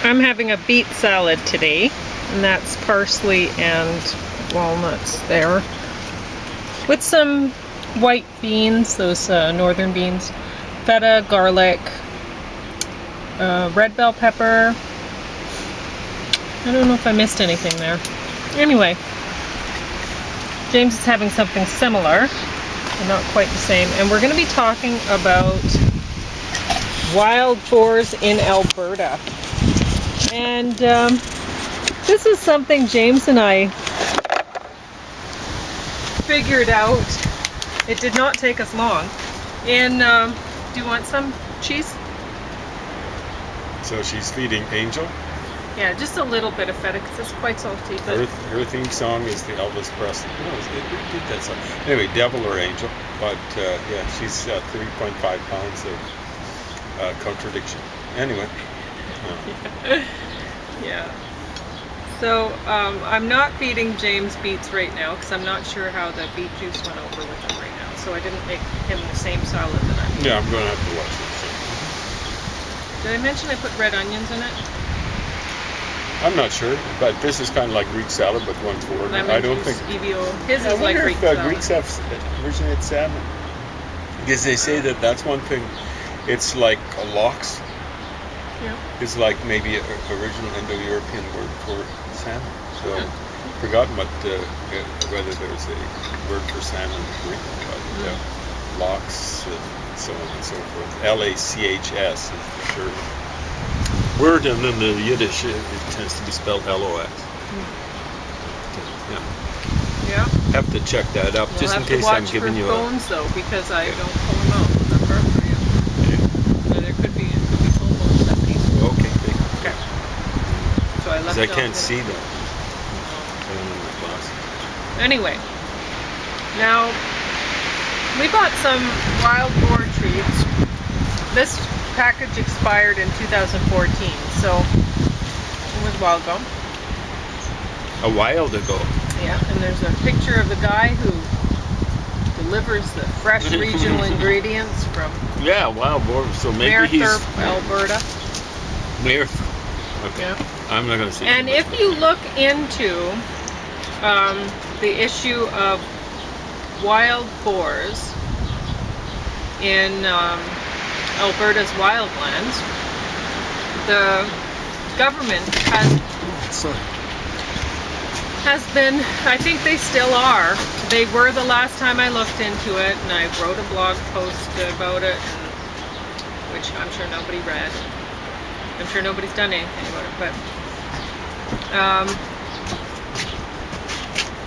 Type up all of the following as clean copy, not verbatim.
I'm having a beet salad today, and that's parsley and walnuts there, with some white beans, those northern beans, feta, garlic, red bell pepper. I don't know if I missed anything there. Anyway, James is having something similar, but not quite the same, and we're going to be talking about wild boars in Alberta. And this is something James and I figured out. It did not take us long. Do you want some cheese? So she's feeding Angel. Yeah, just a little bit of feta because it's quite salty. But Her theme song is the Elvis Presley. No, it that song. Anyway, Devil or Angel. But yeah, she's 3.5 pounds of contradiction. Anyway. Yeah. So I'm not feeding James beets right now because I'm not sure how the beet juice went over with him right now. So I didn't make him the same salad that I'm Yeah, I'm going to have to watch it. Did I mention I put red onions in it? I'm not sure, but this is kind of like Greek salad, but one forward. I don't think. EVO. His is like Greek if, salad. Greeks have originated salmon. Because they say that that's one thing. It's like lox. Yeah. Is like maybe an original Indo-European word for salmon. So forgotten whether there's a word for salmon in Greek, but lox and so on and so forth. L-A-C-H-S is for sure word, and then the Yiddish it tends to be spelled L-O-X. Yeah. Have to check that up just in case I'm giving you bones though, because I don't pull them out. Remember? So there could be full bones that piece. Okay. Okay. So I left. Because I can't see them. Anyway, now we bought some wild boar treats. This package expired in 2014, so it was a while ago. A while ago. Yeah, and there's a picture of the guy who delivers the fresh regional ingredients from wild boar. So maybe he's Alberta. Okay. Yeah. I'm not going to say. And if you look into the issue of wild boars in Alberta's wildlands, the government has been, I think they still are, they were the last time I looked into it, and I wrote a blog post about it, which I'm sure nobody read. I'm sure nobody's done anything about it,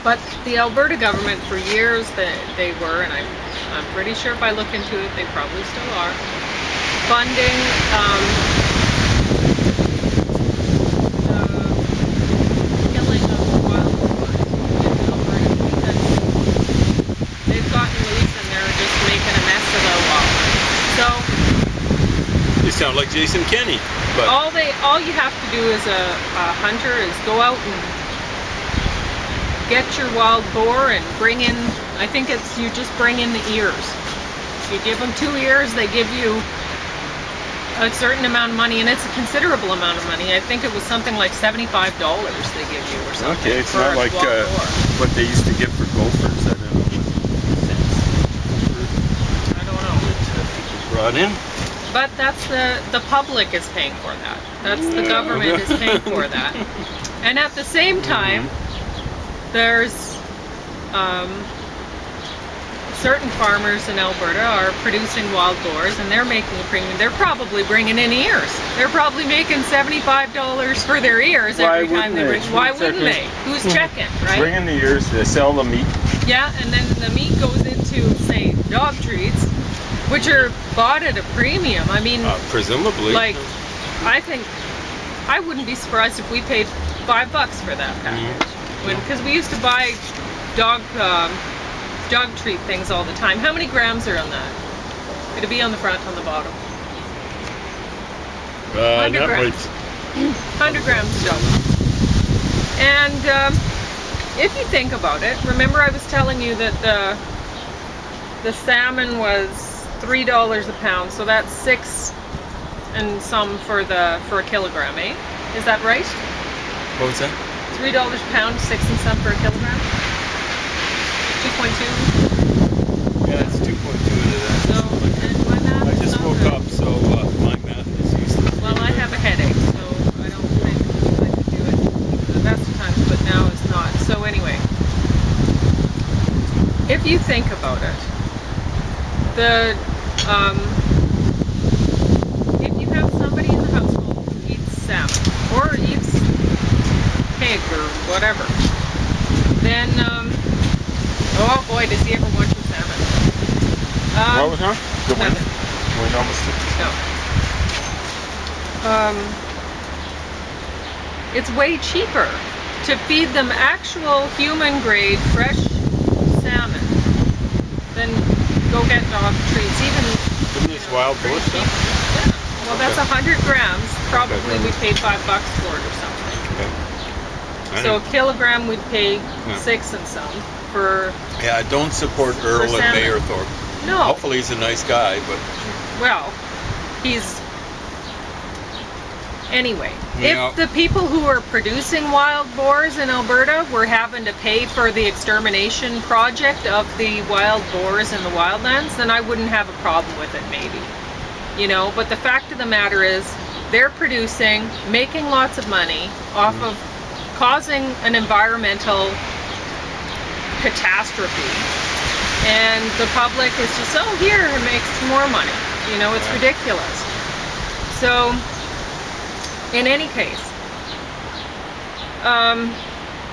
but the Alberta government for years they were, and I'm pretty sure if I look into it, they probably still are, funding the killing of wild boars in Alberta because they've gotten loose and they're just making a mess of the wildlife. So you sound like Jason Kenney. But all you have to do as a hunter is go out and get your wild boar and bring in, I think it's, you just bring in the ears. You give them 2 ears, they give you a certain amount of money, and it's a considerable amount of money. I think it was something like $75 they give you or something. Okay, it's not like what they used to get for gophers. I don't know. People brought in. But that's the public is paying for that. That's the government is paying for that. And at the same time, there's certain farmers in Alberta are producing wild boars, and they're making a premium. They're probably bringing in ears. They're probably making $75 for their ears every time they bring. Why wouldn't they? Who's checking, right? Bring in the ears. They sell the meat. Yeah, and then the meat goes into, say, dog treats, which are bought at a premium. I mean, presumably. Like, I think I wouldn't be surprised if we paid $5 for that package. Because we used to buy dog treat things all the time. How many grams are on that? It'll be on the front, on the bottom. 100 grams. 100 grams of dog. And if you think about it, remember I was telling you that the salmon was $3 a pound, so that's 6 and some for a kilogram, eh? Is that right? What was that? $3 a pound, 6 and some per kilogram. 2.2. Yeah, it's 2.2 into that. So, and my math I is just not woke good. up, so my math is useless. Well, I have a headache, so I don't think I could do it the best of times, but now is not. So anyway, if you think about it, if you have somebody in the household who eats salmon or eats pig or whatever, then oh boy, does he ever want your salmon? What was that? The wind? Nothing. Wind almost took No. It's way cheaper to feed them actual human grade fresh salmon than go get dog treats. Even Isn't this wild boar stuff? Yeah. Well, that's Okay. 100 grams. Probably Okay. we paid $5 for it or something. Okay. So a kilogram we'd pay Yeah. 6 and some for. Yeah, I don't support Earl For at salmon. Mayerthorpe. No. Hopefully he's a nice guy, but Well, he's. Anyway, Yeah. if the people who are producing wild boars in Alberta were having to pay for the extermination project of the wild boars in the wildlands, then I wouldn't have a problem with it, maybe. You know, but the fact of the matter is, they're producing, making lots of money off of causing an environmental catastrophe. And the public is just, oh, here, it makes more money. You know, it's Yeah. ridiculous. So, in any case,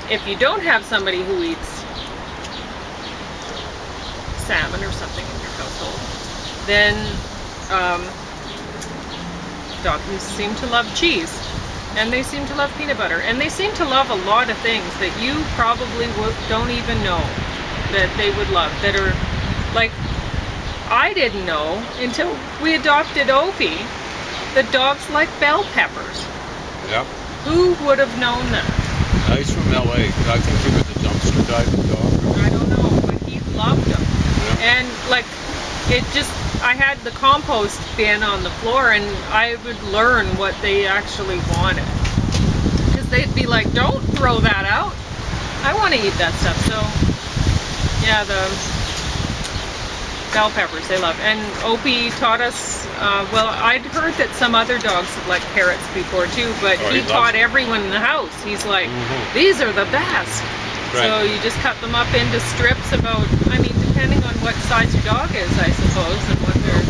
if you don't have somebody who eats salmon or something in your household, then donkeys seem to love cheese, and they seem to love peanut butter, and they seem to love a lot of things that you probably don't even know that they would love, that are like, I didn't know until we adopted Opie that dogs like bell peppers. yeah. Who would have known that? He's from LA. I think he was a dumpster diving dog. I don't know, but he loved them. Yeah. And like, it just, I had the compost bin on the floor, and I would learn what they actually wanted. Because they'd be like, don't throw that out. I want to eat that stuff. So, yeah, the bell peppers they love. And Opie taught us, well, I'd heard that some other dogs have liked parrots before too, but Oh, he he taught loves them. everyone in the house. He's like, Mhm. these are the best. Right. So you just cut them up into strips about, I mean, depending on what size your dog is, I suppose, and what their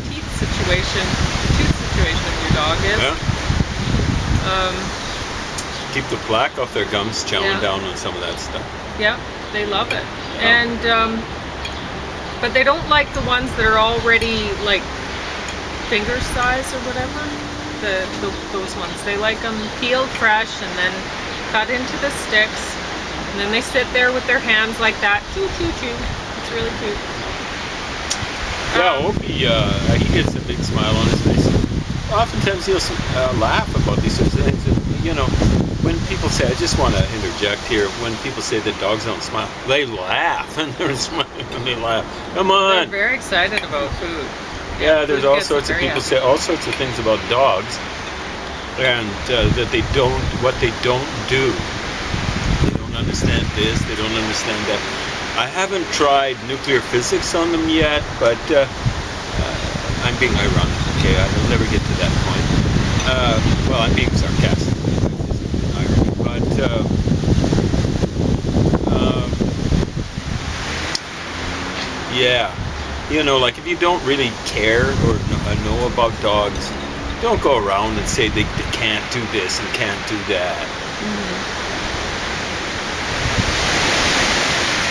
tooth situation of your dog is. Yeah. Um, Keep the plaque off their gums, chowing Yeah. down on some of that stuff. yeah, they love it. Yeah. And, but they don't like the ones that are already like finger size or whatever. Those ones. They like them peeled fresh and then cut into the sticks. And then they sit there with their hands like that. Choo, choo, choo. It's really cute. Yeah, Opie, he gets a big smile on his face. Oftentimes he'll laugh about these sorts of things. You know, when people say, I just want to interject here, when people say that dogs don't smile, they laugh and they're smiling and they laugh. Come They're on. very excited about food. Yeah, there's food all gets sorts of very people happy. say all sorts of things about dogs, and that they don't, what they don't do. They don't understand this, they don't understand that. I haven't tried nuclear physics on them yet, but I'm being ironic, okay? I will never get to that point. Well, I'm being sarcastic. But, yeah. You know, like if you don't really care or know about dogs, don't go around and say they can't do this and can't do that.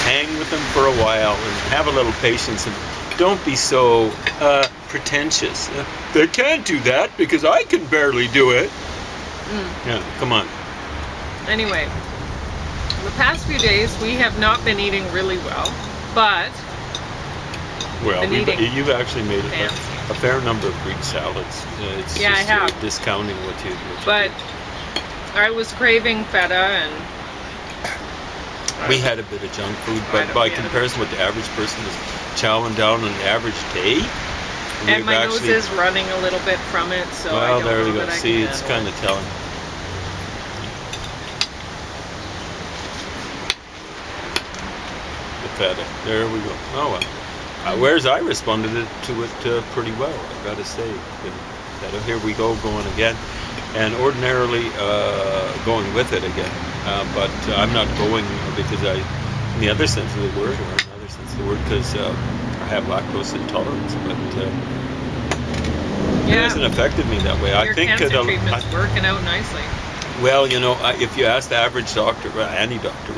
Hang with them for a while and have a little patience, and don't be so pretentious. They can't do that because I can barely do it. Yeah, come on. Anyway, the past few days we have not been eating really well, but Well, Been eating you've actually made fancy. a fair number of Greek salads. It's Yeah, I just have. discounting what you but do. I was craving feta, and We had a bit of junk food, I but know by we had a bit. comparison, what the average person is chowing down on an average day, And my nose is running a little bit from it, so I don't there know you go. that I See, can it's handle kind it. of telling. The feta. There we go. Oh well. Whereas I responded to it pretty well, I gotta say. Here we go, going again, and ordinarily going with it again. But I'm not going because in the other sense of the word, because I have lactose intolerance. But it hasn't affected me that way. Your I think cancer treatment's working out nicely. Well, if you ask the average doctor, any doctor,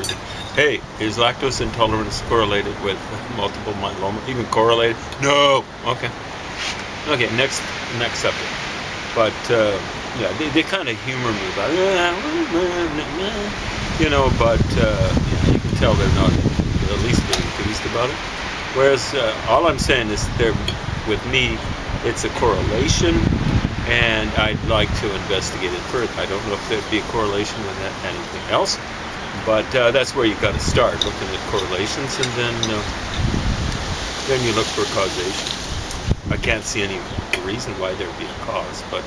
hey, is lactose intolerance correlated with multiple myeloma? Even correlated? No. Okay. Next subject. But yeah, they kind of humor me about it. But you can tell they're not the least bit enthused about it. Whereas all I'm saying is with me, it's a correlation, and I'd like to investigate it further. I don't know if there'd be a correlation with anything else, but that's where you got to start, looking at correlations, and then you look for causation. I can't see any reason why there'd be a cause, but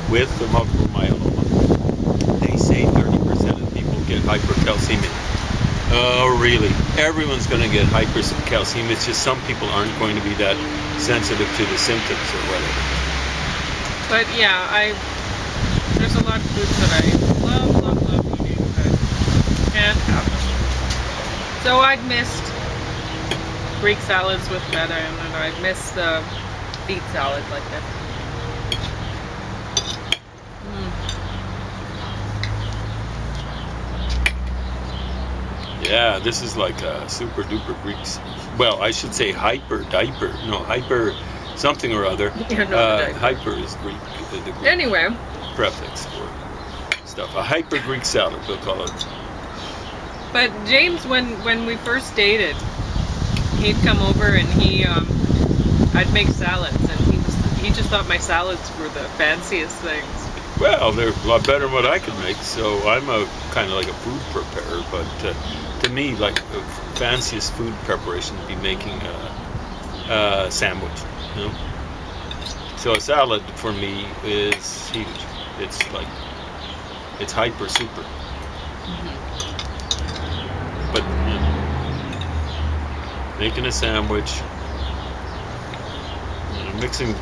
with the multiple myeloma, they say 30% of people get hypercalcemia. Oh, really? Everyone's going to get hypercalcemia. It's just some people aren't going to be that sensitive to the symptoms or whatever. But yeah, there's a lot of foods that I love eating, but can't have them. So I've missed Greek salads with feta, and I've missed the beet salad like this. Yeah, this is like a super duper Greek. Well, I should say hyper something or other. Hyper is Greek. The Greek anyway, prefix for stuff. A hyper Greek salad, we'll call it. But James, when we first dated, he'd come over and I'd make salads, and he just thought my salads were the fanciest things. Well, they're a lot better than what I could make, so I'm kind of like a food preparer, but to me, like the fanciest food preparation would be making a sandwich, So a salad for me is huge. It's hyper super. But making a sandwich, mixing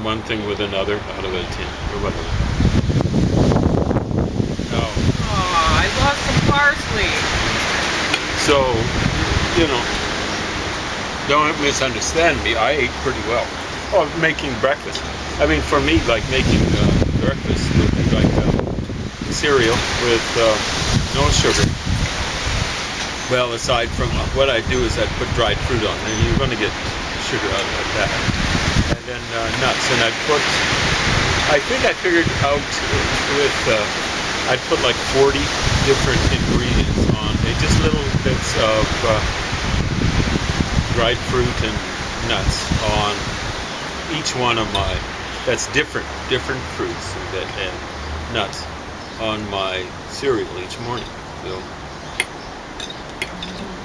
one thing with another out of a tin or whatever. I lost some parsley. So, don't misunderstand me. I ate pretty well. Oh, making breakfast. I mean, for me, like making breakfast would be like cereal with no sugar. Well, aside from what I do is I put dried fruit on, and you're going to get sugar out of that. And then nuts, and I think I figured out with I'd put like 40 different ingredients on it, just little bits of dried fruit and nuts on each one of that's different fruits and nuts on my cereal each morning. So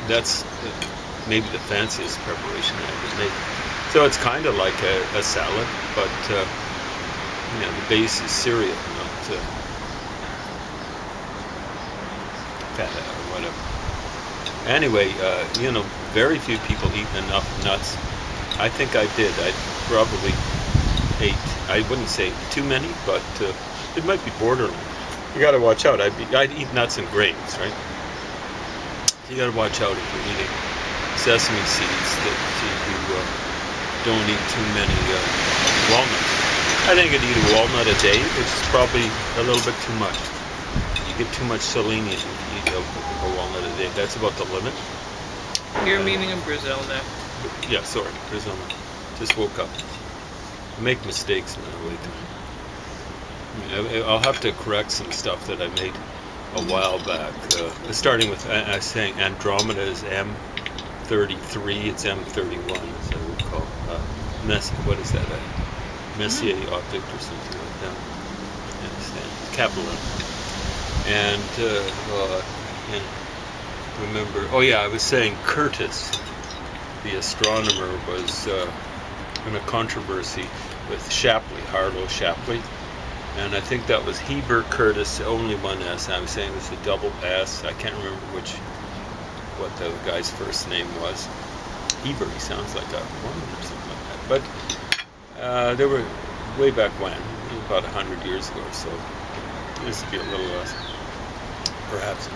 that's maybe the fanciest preparation I could make. So it's kind of like a salad, but the base is cereal, not feta or whatever. Anyway, very few people eat enough nuts. I think I did. I probably ate. I wouldn't say too many, but it might be borderline. You got to watch out. I'd eat nuts and grains, right? You got to watch out if you're eating sesame seeds that you don't eat too many walnuts. I think I'd eat a walnut a day, which is probably a little bit too much. You get too much selenium if you eat a walnut a day. That's about the limit. You're meaning in Brazil now. Yeah, sorry, Brazil. Just woke up. I make mistakes when I wake up. I'll have to correct some stuff that I made a while back. Starting with saying Andromeda is M33, it's M31, as I recall. What is that? Messier object or something like that. I understand. Capital M. And remember, I was saying Curtis, the astronomer, was in a controversy with Shapley, Harlow Shapley. And I think that was Heber Curtis, only one S. I was saying it was a double S. I can't remember what the guy's first name was. Heber, he sounds like a woman or something like that. But they were way back when, about 100 years ago or so. It used to be a little less, perhaps.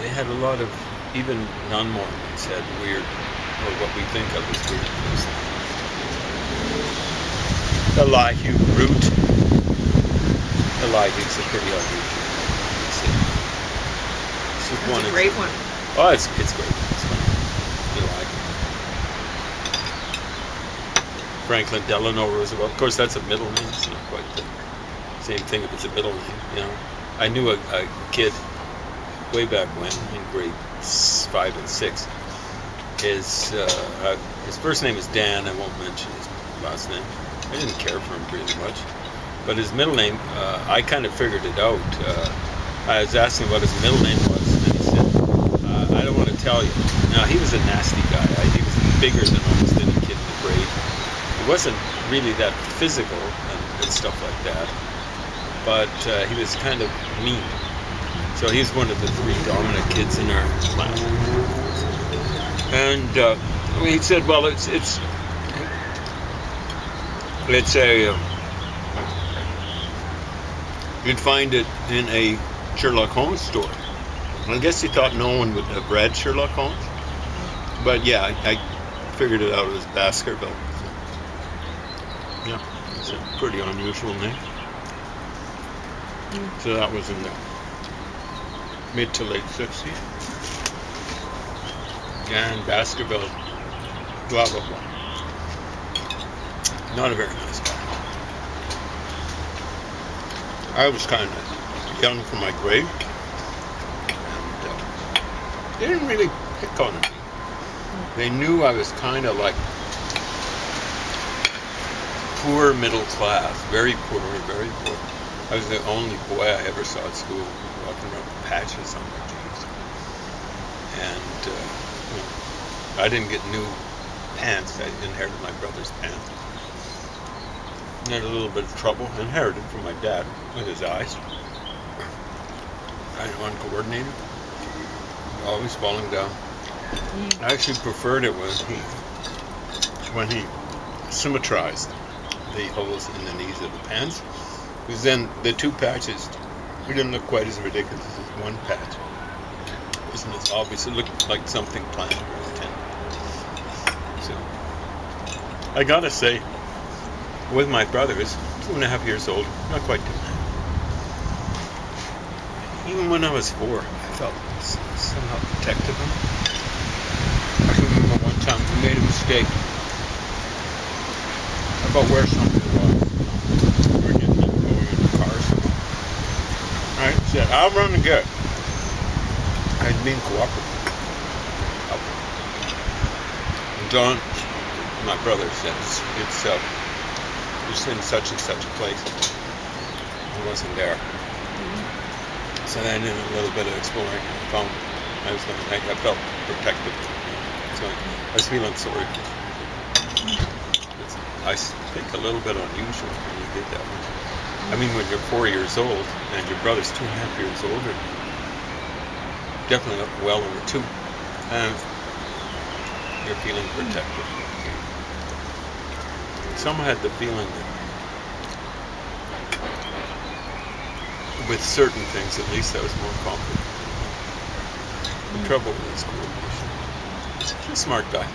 They had a lot of, even non-Mormons had weird, or what we think of as weird first names. Elihu Root. Elihu's a pretty unusual name. That's a great one. Oh, it's great. It's fun. Elihu. Franklin Delano Roosevelt. Of course, that's a middle name. It's not quite the same thing if it's a middle name. You know, I knew a kid way back when, in grade 5 and 6. His first name is Dan. I won't mention his last name. I didn't care for him really much. But his middle name, I kind of figured it out. I was asking what his middle name was, and he said, I don't want to tell you. Now, he was a nasty guy. He was bigger than almost any kid in the grade. He wasn't really that physical and stuff like that, but he was kind of mean. So he's one of the 3 dominant kids in our class. And he said, well, it's a... you'd find it in a Sherlock Holmes story. I guess he thought no one would have read Sherlock Holmes. But yeah, I figured it out. It was Baskerville. Yeah, it's a pretty unusual name. So that was in the mid to late 60s. And Baskerville, blah, blah, blah. Not a very nice guy. I was kind of young for my grade, and they didn't really pick on me. They knew I was kind of like poor middle class, very poor, very poor. I was the only boy I ever saw at school walking around with patches on my jeans. And I didn't get new pants. I inherited my brother's pants. I had a little bit of trouble, inherited from my dad with his eyes. Kind of uncoordinated, always falling down. I actually preferred it when he symmetrized the holes in the knees of the pants, because then the 2 patches didn't look quite as ridiculous as 1 patch. It wasn't as obvious. It looked like something planned or intended. So I gotta say, with my brothers, 2.5 years old, not quite 2.5. Even when I was 4, I felt somehow protective of them. I can remember one time we made a mistake about where something was. We were getting going in the car or something. I said, I'll run and get it. I had been cooperative. Don, my brother, says it's in such and such a place. I wasn't there. So then in a little bit of exploring, I felt protected. So I was feeling sorry. I think a little bit unusual when you did that one. I mean, when you're 4 years old and your brother's 2.5 years older, definitely well over 2, and you're feeling protected. Some had the feeling that with certain things, at least, I was more confident. The trouble with his coordination. He's a smart guy.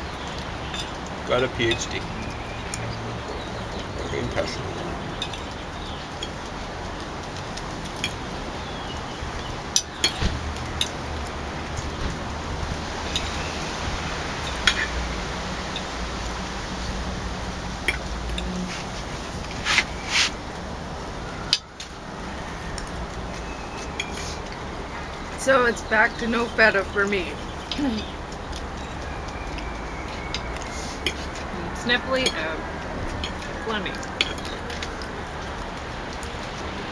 Got a PhD. Very impressive. So it's back to no feta for me. Sniffly and phlegmy.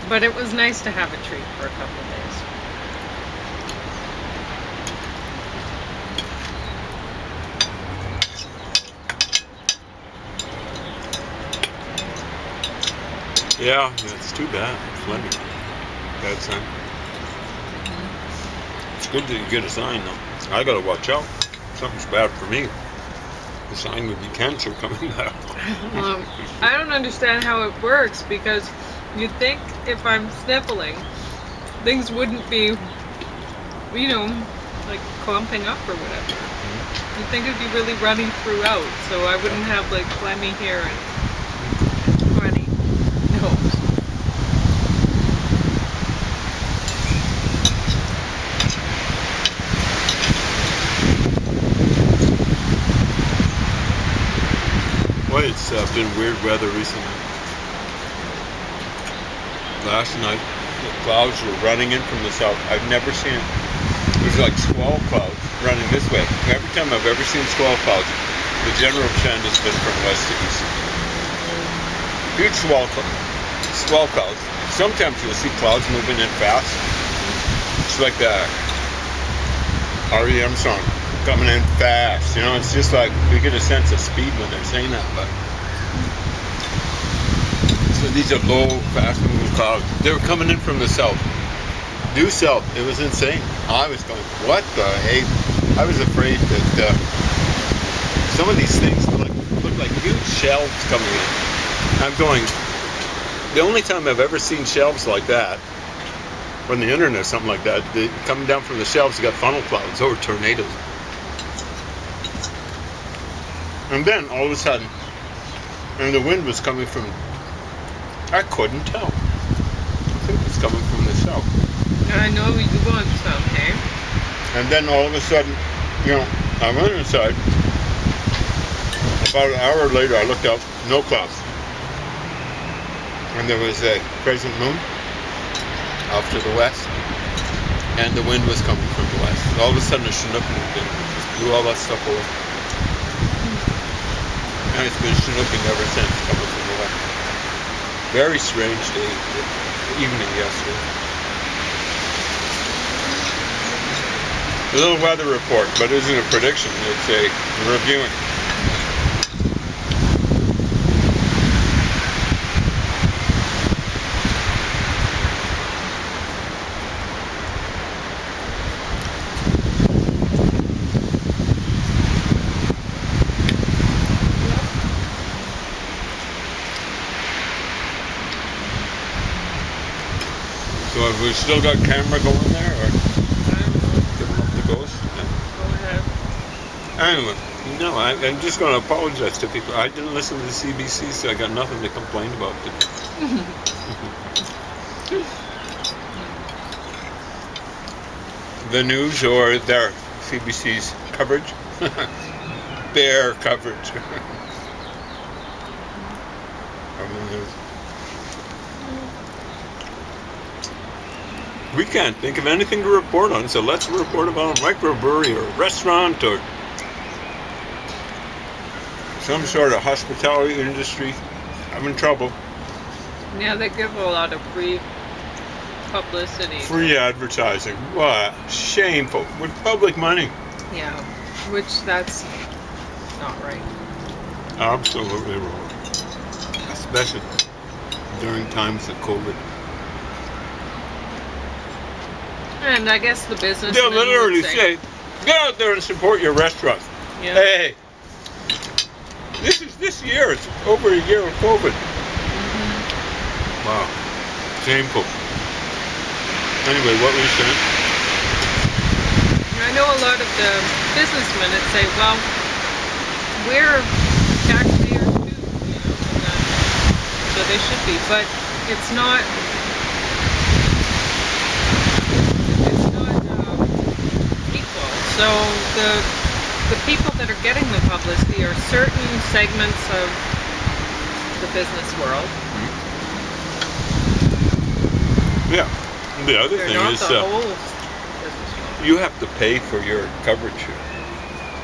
But it was nice to have a treat for a couple of days. Yeah, it's too bad. Fleming. Bad sign. It's good that you get a sign though. I gotta watch out. Something's bad for me. The sign would be cancer coming out. I don't understand how it works, because you'd think if I'm sniffling, things wouldn't be, you know, like clumping up or whatever. You'd think it'd be really running throughout, so I wouldn't have like phlegmy hair and runny nose. Boy, it's been weird weather recently. Last night, the clouds were running in from the south. I've never seen it. It was like squall clouds running this way. Every time I've ever seen squall clouds, the general trend has been from west to east. Huge squall clouds. Sometimes you'll see clouds moving in fast. It's like the REM song, coming in fast. You know, it's just like we get a sense of speed when they're saying that. But so these are low, fast-moving clouds. They were coming in from the south. Due south. It was insane. I was going, what the hey? I was afraid that some of these things look like huge shelves coming in. I'm going, the only time I've ever seen shelves like that, on the internet or something like that, coming down from the shelves, you got funnel clouds or tornadoes. And then all of a sudden, and the wind was coming from, I couldn't tell. I think it was coming from the south. I know you want some, eh? And then all of a sudden, you know, I went inside. About an hour later, I looked up, no clouds. And there was a crescent moon off to the west. And the wind was coming from the west. All of a sudden, a Chinook moved in and just blew all that stuff away. And it's been Chinooking ever since, coming from the west. Very strange day, evening yesterday. A little weather report, but it isn't a prediction, it's a reviewing. So have we still got camera going there, or giving up the ghost? Yeah. Go ahead. Anyway, no, I'm just going to apologize to people. I didn't listen to the CBC, so I got nothing to complain about. The news or their CBC's coverage? Their coverage. Of the news. We can't think of anything to report on, so let's report about a microbrewery or a restaurant or some sort of hospitality industry having trouble. Yeah, they give a lot of free publicity. Free advertising. What? Shameful. With public money. Yeah, which that's not right. Absolutely wrong. Especially during times of COVID. And I guess the business. They'll literally say, get out there and support your restaurant. Yeah. Hey, this year, it's over a year of COVID. Wow. Shameful. Anyway, what were you saying? I know a lot of the businessmen that say, well, we're taxpayers too, you know, so they should be, but it's not equal. So the people that are getting the publicity are certain segments of the business world. Yeah. The other They're thing not is the whole business world. you have to pay for your coverage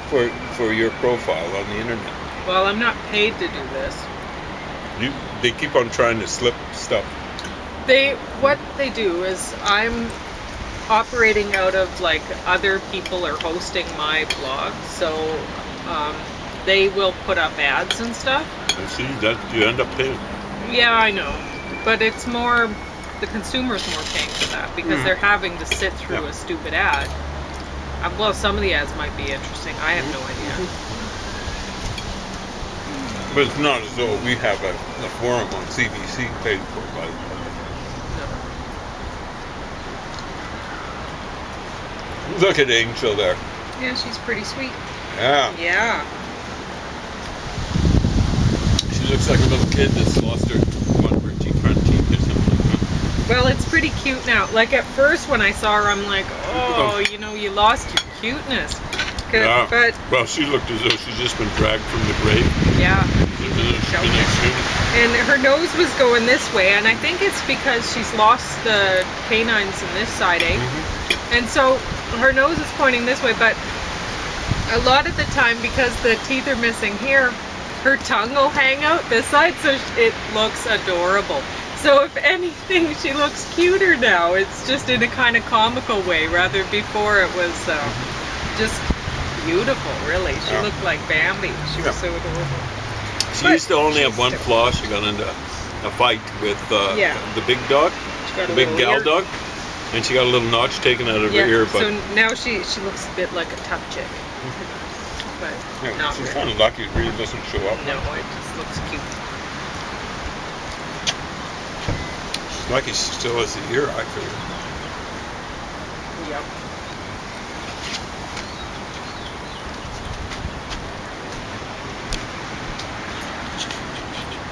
for your profile on the internet. Well, I'm not paid to do this. They keep on trying to slip stuff. What they do is I'm operating out of like other people are hosting my blog, so they will put up ads and stuff. And see that you end up paying. Yeah, I know. But it's more, the consumer's more paying for that because they're having to sit through a stupid ad. Well, some of the ads might be interesting. I have no idea. But it's not as though we have a forum on CBC paid for by the public. Look at Angel there. Yeah, she's pretty sweet. Yeah. Yeah. She looks like a little kid that's lost her one of her front teeth or something like that. Well, it's pretty cute now. Like at first when I saw her, I'm like, oh, you know, you lost your cuteness. Yeah. But well, she looked as though she's just been dragged from the grave. yeah, And and her nose was going this way, and I think it's because she's lost the canines in this side, eh? And so her nose is pointing this way, but a lot of the time, because the teeth are missing here, her tongue will hang out this side, so it looks adorable. So if anything, she looks cuter now. It's just in a kind of comical way, rather before it was just beautiful, really. She looked like Bambi. She was so adorable. She used to only have one flaw. She got into a fight with the big dog, the big gal dog, and she got a little notch taken out of her ear. But so now she looks a bit like a tough chick. But not she's really. kind of lucky it really doesn't show up. No, it just looks cute. She's lucky she still has the ear, actually. Yep.